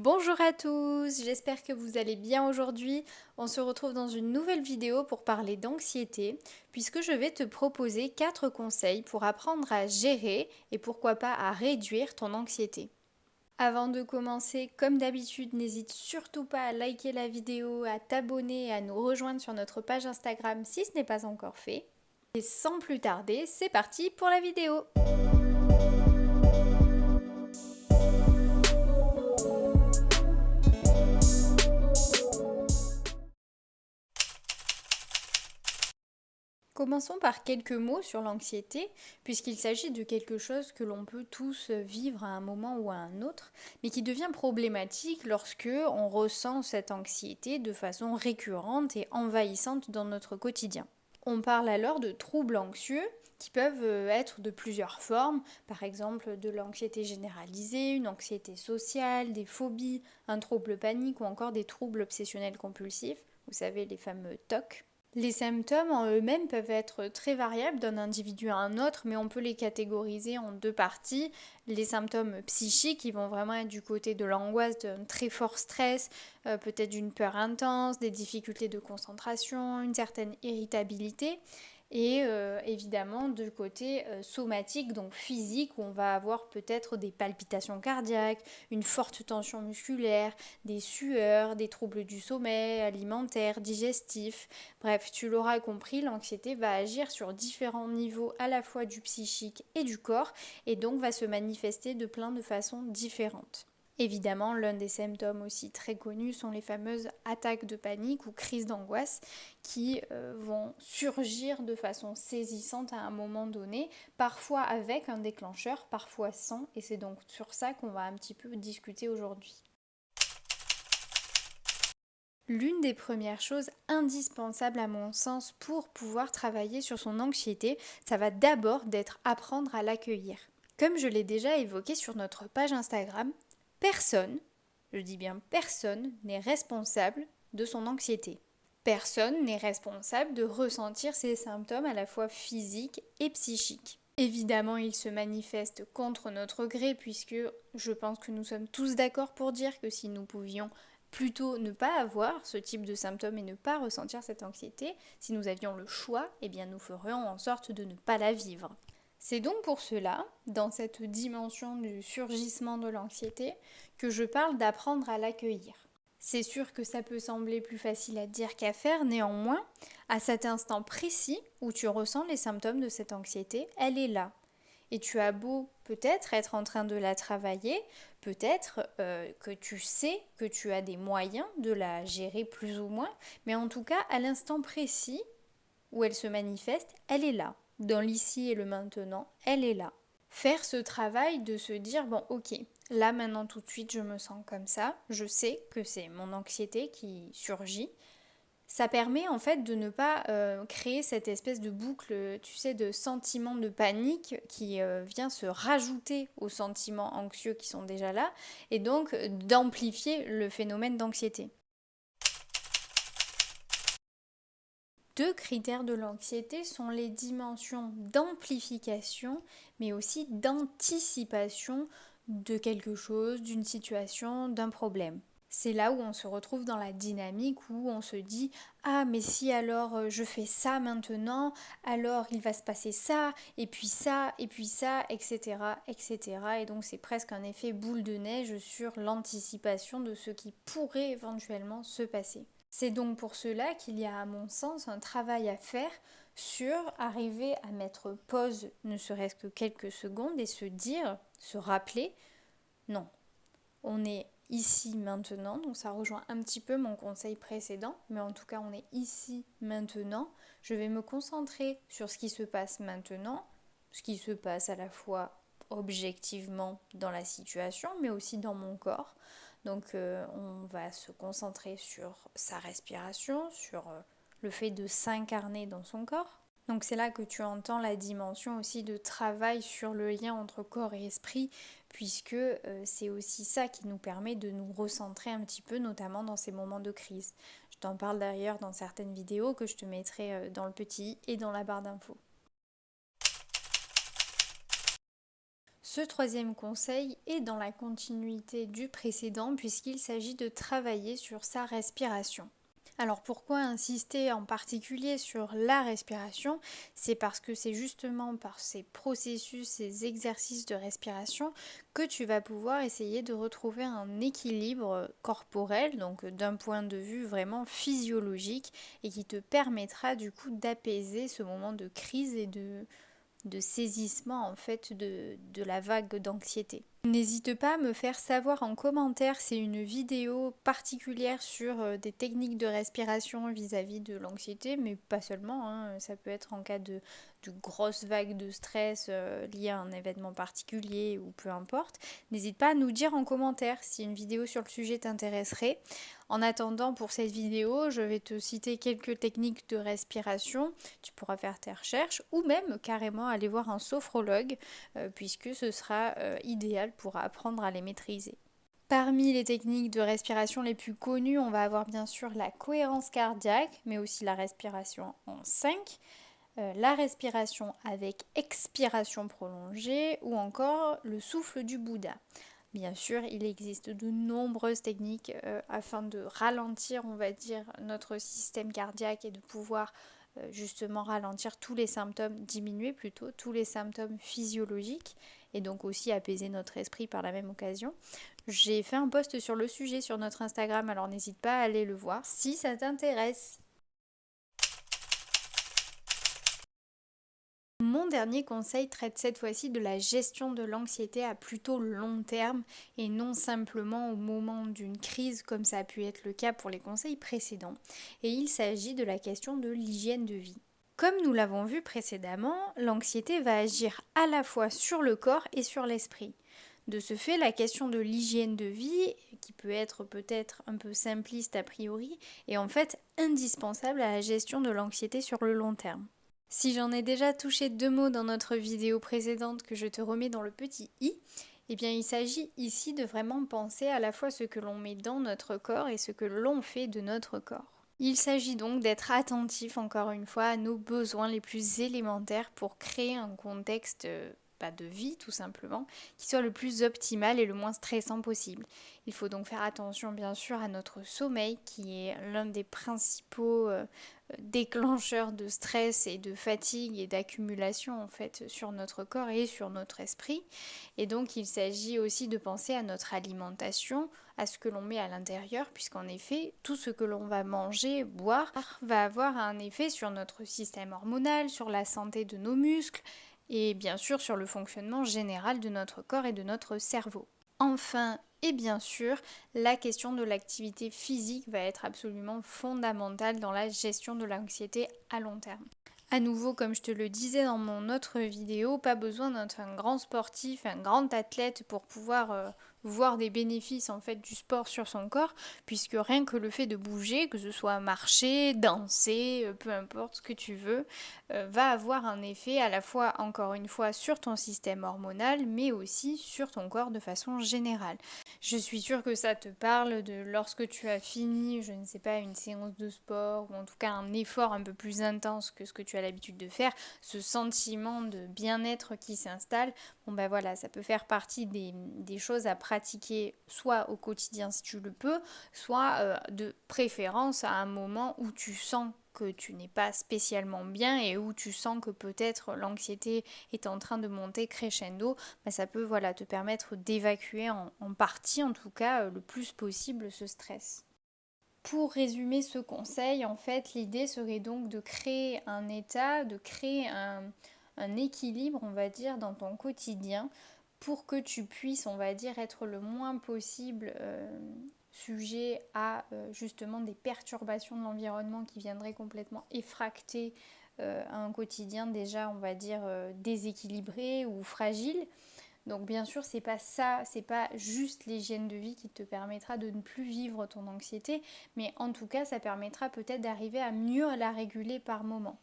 Bonjour à tous, j'espère que vous allez bien aujourd'hui. On se retrouve dans une nouvelle vidéo pour parler d'anxiété, puisque je vais te proposer 4 conseils pour apprendre à gérer et pourquoi pas à réduire ton anxiété. Avant de commencer, comme d'habitude, n'hésite surtout pas à liker la vidéo, à t'abonner et à nous rejoindre sur notre page Instagram si ce n'est pas encore fait. Et sans plus tarder, c'est parti pour la vidéo. Commençons par quelques mots sur l'anxiété, puisqu'il s'agit de quelque chose que l'on peut tous vivre à un moment ou à un autre, mais qui devient problématique lorsque on ressent cette anxiété de façon récurrente et envahissante dans notre quotidien. On parle alors de troubles anxieux qui peuvent être de plusieurs formes, par exemple de l'anxiété généralisée, une anxiété sociale, des phobies, un trouble panique ou encore des troubles obsessionnels compulsifs, vous savez les fameux TOC. Les symptômes en eux-mêmes peuvent être très variables d'un individu à un autre, mais on peut les catégoriser en deux parties. Les symptômes psychiques, qui vont vraiment être du côté de l'angoisse, d'un très fort stress, peut-être d'une peur intense, des difficultés de concentration, une certaine irritabilité. Et évidemment du côté somatique, donc physique, où on va avoir peut-être des palpitations cardiaques, une forte tension musculaire, des sueurs, des troubles du sommeil, alimentaires, digestifs. Bref, tu l'auras compris, l'anxiété va agir sur différents niveaux à la fois du psychique et du corps et donc va se manifester de plein de façons différentes. Évidemment, l'un des symptômes aussi très connus sont les fameuses attaques de panique ou crises d'angoisse qui vont surgir de façon saisissante à un moment donné, parfois avec un déclencheur, parfois sans, et c'est donc sur ça qu'on va un petit peu discuter aujourd'hui. L'une des premières choses indispensables à mon sens pour pouvoir travailler sur son anxiété, ça va d'abord d'être apprendre à l'accueillir. Comme je l'ai déjà évoqué sur notre page Instagram, personne, je dis bien personne, n'est responsable de son anxiété. Personne n'est responsable de ressentir ces symptômes à la fois physiques et psychiques. Évidemment, ils se manifestent contre notre gré puisque je pense que nous sommes tous d'accord pour dire que si nous pouvions plutôt ne pas avoir ce type de symptômes et ne pas ressentir cette anxiété, si nous avions le choix, eh bien nous ferions en sorte de ne pas la vivre. C'est donc pour cela, dans cette dimension du surgissement de l'anxiété, que je parle d'apprendre à l'accueillir. C'est sûr que ça peut sembler plus facile à dire qu'à faire, néanmoins, à cet instant précis où tu ressens les symptômes de cette anxiété, elle est là. Et tu as beau peut-être être en train de la travailler, peut-être que tu sais que tu as des moyens de la gérer plus ou moins, mais en tout cas, à l'instant précis où elle se manifeste, elle est là. Dans l'ici et le maintenant, elle est là. Faire ce travail de se dire, bon ok, là maintenant tout de suite je me sens comme ça, je sais que c'est mon anxiété qui surgit, ça permet en fait de ne pas créer cette espèce de boucle, tu sais, de sentiment de panique qui vient se rajouter aux sentiments anxieux qui sont déjà là, et donc d'amplifier le phénomène d'anxiété. Deux critères de l'anxiété sont les dimensions d'amplification, mais aussi d'anticipation de quelque chose, d'une situation, d'un problème. C'est là où on se retrouve dans la dynamique où on se dit ah mais si alors je fais ça maintenant, alors il va se passer ça, et puis ça, et puis ça, etc. etc. Et donc c'est presque un effet boule de neige sur l'anticipation de ce qui pourrait éventuellement se passer. C'est donc pour cela qu'il y a à mon sens un travail à faire sur arriver à mettre pause ne serait-ce que quelques secondes et se dire, se rappeler, non, on est ici maintenant, donc ça rejoint un petit peu mon conseil précédent, mais en tout cas on est ici maintenant, je vais me concentrer sur ce qui se passe maintenant, ce qui se passe à la fois objectivement dans la situation, mais aussi dans mon corps. Donc on va se concentrer sur sa respiration, sur le fait de s'incarner dans son corps. Donc c'est là que tu entends la dimension aussi de travail sur le lien entre corps et esprit, puisque c'est aussi ça qui nous permet de nous recentrer un petit peu, notamment dans ces moments de crise. Je t'en parle d'ailleurs dans certaines vidéos que je te mettrai dans le petit et dans la barre d'infos. Ce troisième conseil est dans la continuité du précédent puisqu'il s'agit de travailler sur sa respiration. Alors pourquoi insister en particulier sur la respiration? C'est parce que c'est justement par ces processus, ces exercices de respiration que tu vas pouvoir essayer de retrouver un équilibre corporel, donc d'un point de vue vraiment physiologique, et qui te permettra du coup d'apaiser ce moment de crise et de saisissement en fait de la vague d'anxiété. N'hésite pas à me faire savoir en commentaire si une vidéo particulière sur des techniques de respiration vis-à-vis de l'anxiété, mais pas seulement, hein, ça peut être en cas de grosses vagues de stress liées à un événement particulier ou peu importe. N'hésite pas à nous dire en commentaire si une vidéo sur le sujet t'intéresserait. En attendant, pour cette vidéo, je vais te citer quelques techniques de respiration. Tu pourras faire tes recherches ou même carrément aller voir un sophrologue puisque ce sera idéal pour apprendre à les maîtriser. Parmi les techniques de respiration les plus connues, on va avoir bien sûr la cohérence cardiaque, mais aussi la respiration en 5, la respiration avec expiration prolongée ou encore le souffle du Bouddha. Bien sûr, il existe de nombreuses techniques afin de ralentir, on va dire, notre système cardiaque et de pouvoir justement ralentir tous les symptômes, diminuer plutôt tous les symptômes physiologiques et donc aussi apaiser notre esprit par la même occasion. J'ai fait un post sur le sujet sur notre Instagram, alors n'hésite pas à aller le voir si ça t'intéresse. Mon dernier conseil traite cette fois-ci de la gestion de l'anxiété à plutôt long terme et non simplement au moment d'une crise comme ça a pu être le cas pour les conseils précédents. Et il s'agit de la question de l'hygiène de vie. Comme nous l'avons vu précédemment, l'anxiété va agir à la fois sur le corps et sur l'esprit. De ce fait, la question de l'hygiène de vie, qui peut être peut-être un peu simpliste a priori, est en fait indispensable à la gestion de l'anxiété sur le long terme. Si j'en ai déjà touché 2 mots dans notre vidéo précédente que je te remets dans le petit i, eh bien il s'agit ici de vraiment penser à la fois ce que l'on met dans notre corps et ce que l'on fait de notre corps. Il s'agit donc d'être attentif encore une fois à nos besoins les plus élémentaires pour créer un contexte de vie tout simplement, qui soit le plus optimal et le moins stressant possible. Il faut donc faire attention bien sûr à notre sommeil qui est l'un des principaux déclencheurs de stress et de fatigue et d'accumulation en fait sur notre corps et sur notre esprit. Et donc il s'agit aussi de penser à notre alimentation, à ce que l'on met à l'intérieur, puisqu'en effet tout ce que l'on va manger, boire, va avoir un effet sur notre système hormonal, sur la santé de nos muscles, et bien sûr sur le fonctionnement général de notre corps et de notre cerveau. Enfin, et bien sûr, la question de l'activité physique va être absolument fondamentale dans la gestion de l'anxiété à long terme. À nouveau, comme je te le disais dans mon autre vidéo, pas besoin d'être un grand sportif, un grand athlète pour pouvoir voir des bénéfices en fait du sport sur son corps, puisque rien que le fait de bouger, que ce soit marcher, danser, peu importe ce que tu veux, va avoir un effet à la fois encore une fois sur ton système hormonal, mais aussi sur ton corps de façon générale. Je suis sûre que ça te parle de lorsque tu as fini, je ne sais pas, une séance de sport ou en tout cas un effort un peu plus intense que ce que tu as l'habitude de faire, ce sentiment de bien-être qui s'installe, bon ben voilà, ça peut faire partie des choses à pratiquer soit au quotidien si tu le peux, soit de préférence à un moment où tu sens que tu n'es pas spécialement bien et où tu sens que peut-être l'anxiété est en train de monter crescendo, bah ça peut voilà, te permettre d'évacuer en partie en tout cas le plus possible ce stress. Pour résumer ce conseil, en fait, l'idée serait donc de créer un état, de créer un équilibre, on va dire, dans ton quotidien pour que tu puisses, on va dire, être le moins possible sujet à justement des perturbations de l'environnement qui viendraient complètement effracter un quotidien déjà, on va dire, déséquilibré ou fragile. Donc bien sûr, c'est pas ça, c'est pas juste l'hygiène de vie qui te permettra de ne plus vivre ton anxiété, mais en tout cas, ça permettra peut-être d'arriver à mieux la réguler par moment.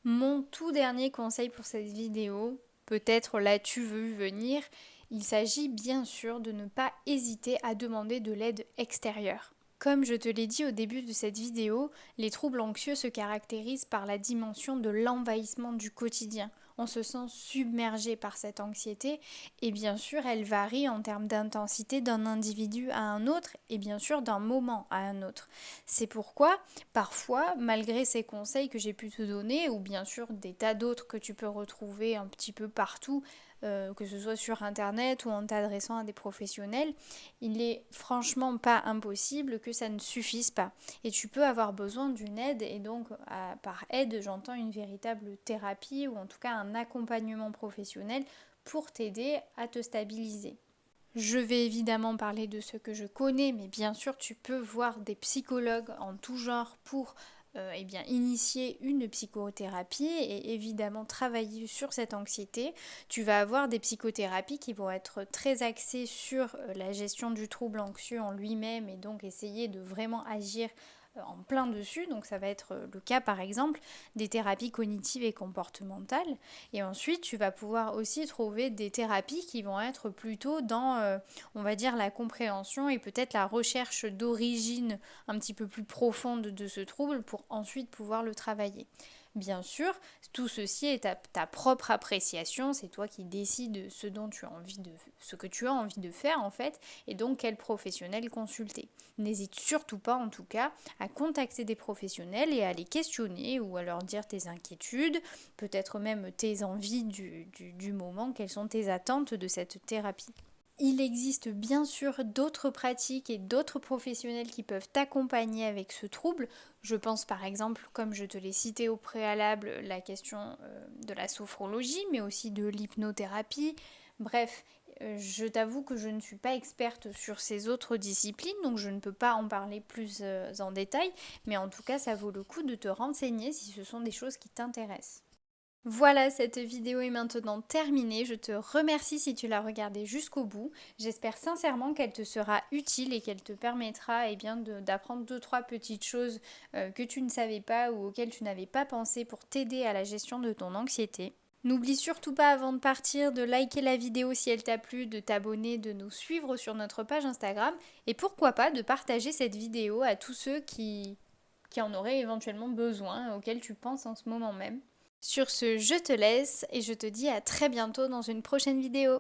Mon tout dernier conseil pour cette vidéo, peut-être l'as-tu vu venir, il s'agit bien sûr de ne pas hésiter à demander de l'aide extérieure. Comme je te l'ai dit au début de cette vidéo, les troubles anxieux se caractérisent par la dimension de l'envahissement du quotidien. On se sent submergé par cette anxiété et bien sûr elle varie en termes d'intensité d'un individu à un autre et bien sûr d'un moment à un autre. C'est pourquoi parfois, malgré ces conseils que j'ai pu te donner ou bien sûr des tas d'autres que tu peux retrouver un petit peu partout, que ce soit sur internet ou en t'adressant à des professionnels, il est franchement pas impossible que ça ne suffise pas. Et tu peux avoir besoin d'une aide, et donc par aide, j'entends une véritable thérapie ou en tout cas un accompagnement professionnel pour t'aider à te stabiliser. Je vais évidemment parler de ce que je connais, mais bien sûr tu peux voir des psychologues en tout genre pour initier une psychothérapie et évidemment travailler sur cette anxiété. Tu vas avoir des psychothérapies qui vont être très axées sur la gestion du trouble anxieux en lui-même et donc essayer de vraiment agir en plein dessus. Donc ça va être le cas par exemple des thérapies cognitives et comportementales. Et ensuite tu vas pouvoir aussi trouver des thérapies qui vont être plutôt dans on va dire la compréhension et peut-être la recherche d'origine un petit peu plus profonde de ce trouble pour ensuite pouvoir le travailler. Bien sûr, tout ceci est ta propre appréciation, c'est toi qui décides ce que tu as envie de faire en fait, et donc quel professionnel consulter. N'hésite surtout pas en tout cas à contacter des professionnels et à les questionner ou à leur dire tes inquiétudes, peut-être même tes envies du moment, quelles sont tes attentes de cette thérapie. Il existe bien sûr d'autres pratiques et d'autres professionnels qui peuvent t'accompagner avec ce trouble. Je pense par exemple, comme je te l'ai cité au préalable, la question de la sophrologie, mais aussi de l'hypnothérapie. Bref, je t'avoue que je ne suis pas experte sur ces autres disciplines, donc je ne peux pas en parler plus en détail, mais en tout cas, ça vaut le coup de te renseigner si ce sont des choses qui t'intéressent. Voilà, cette vidéo est maintenant terminée. Je te remercie si tu l'as regardée jusqu'au bout. J'espère sincèrement qu'elle te sera utile et qu'elle te permettra d'apprendre 2-3 petites choses que tu ne savais pas ou auxquelles tu n'avais pas pensé pour t'aider à la gestion de ton anxiété. N'oublie surtout pas avant de partir de liker la vidéo si elle t'a plu, de t'abonner, de nous suivre sur notre page Instagram et pourquoi pas de partager cette vidéo à tous ceux qui en auraient éventuellement besoin, auxquels tu penses en ce moment même. Sur ce, je te laisse et je te dis à très bientôt dans une prochaine vidéo.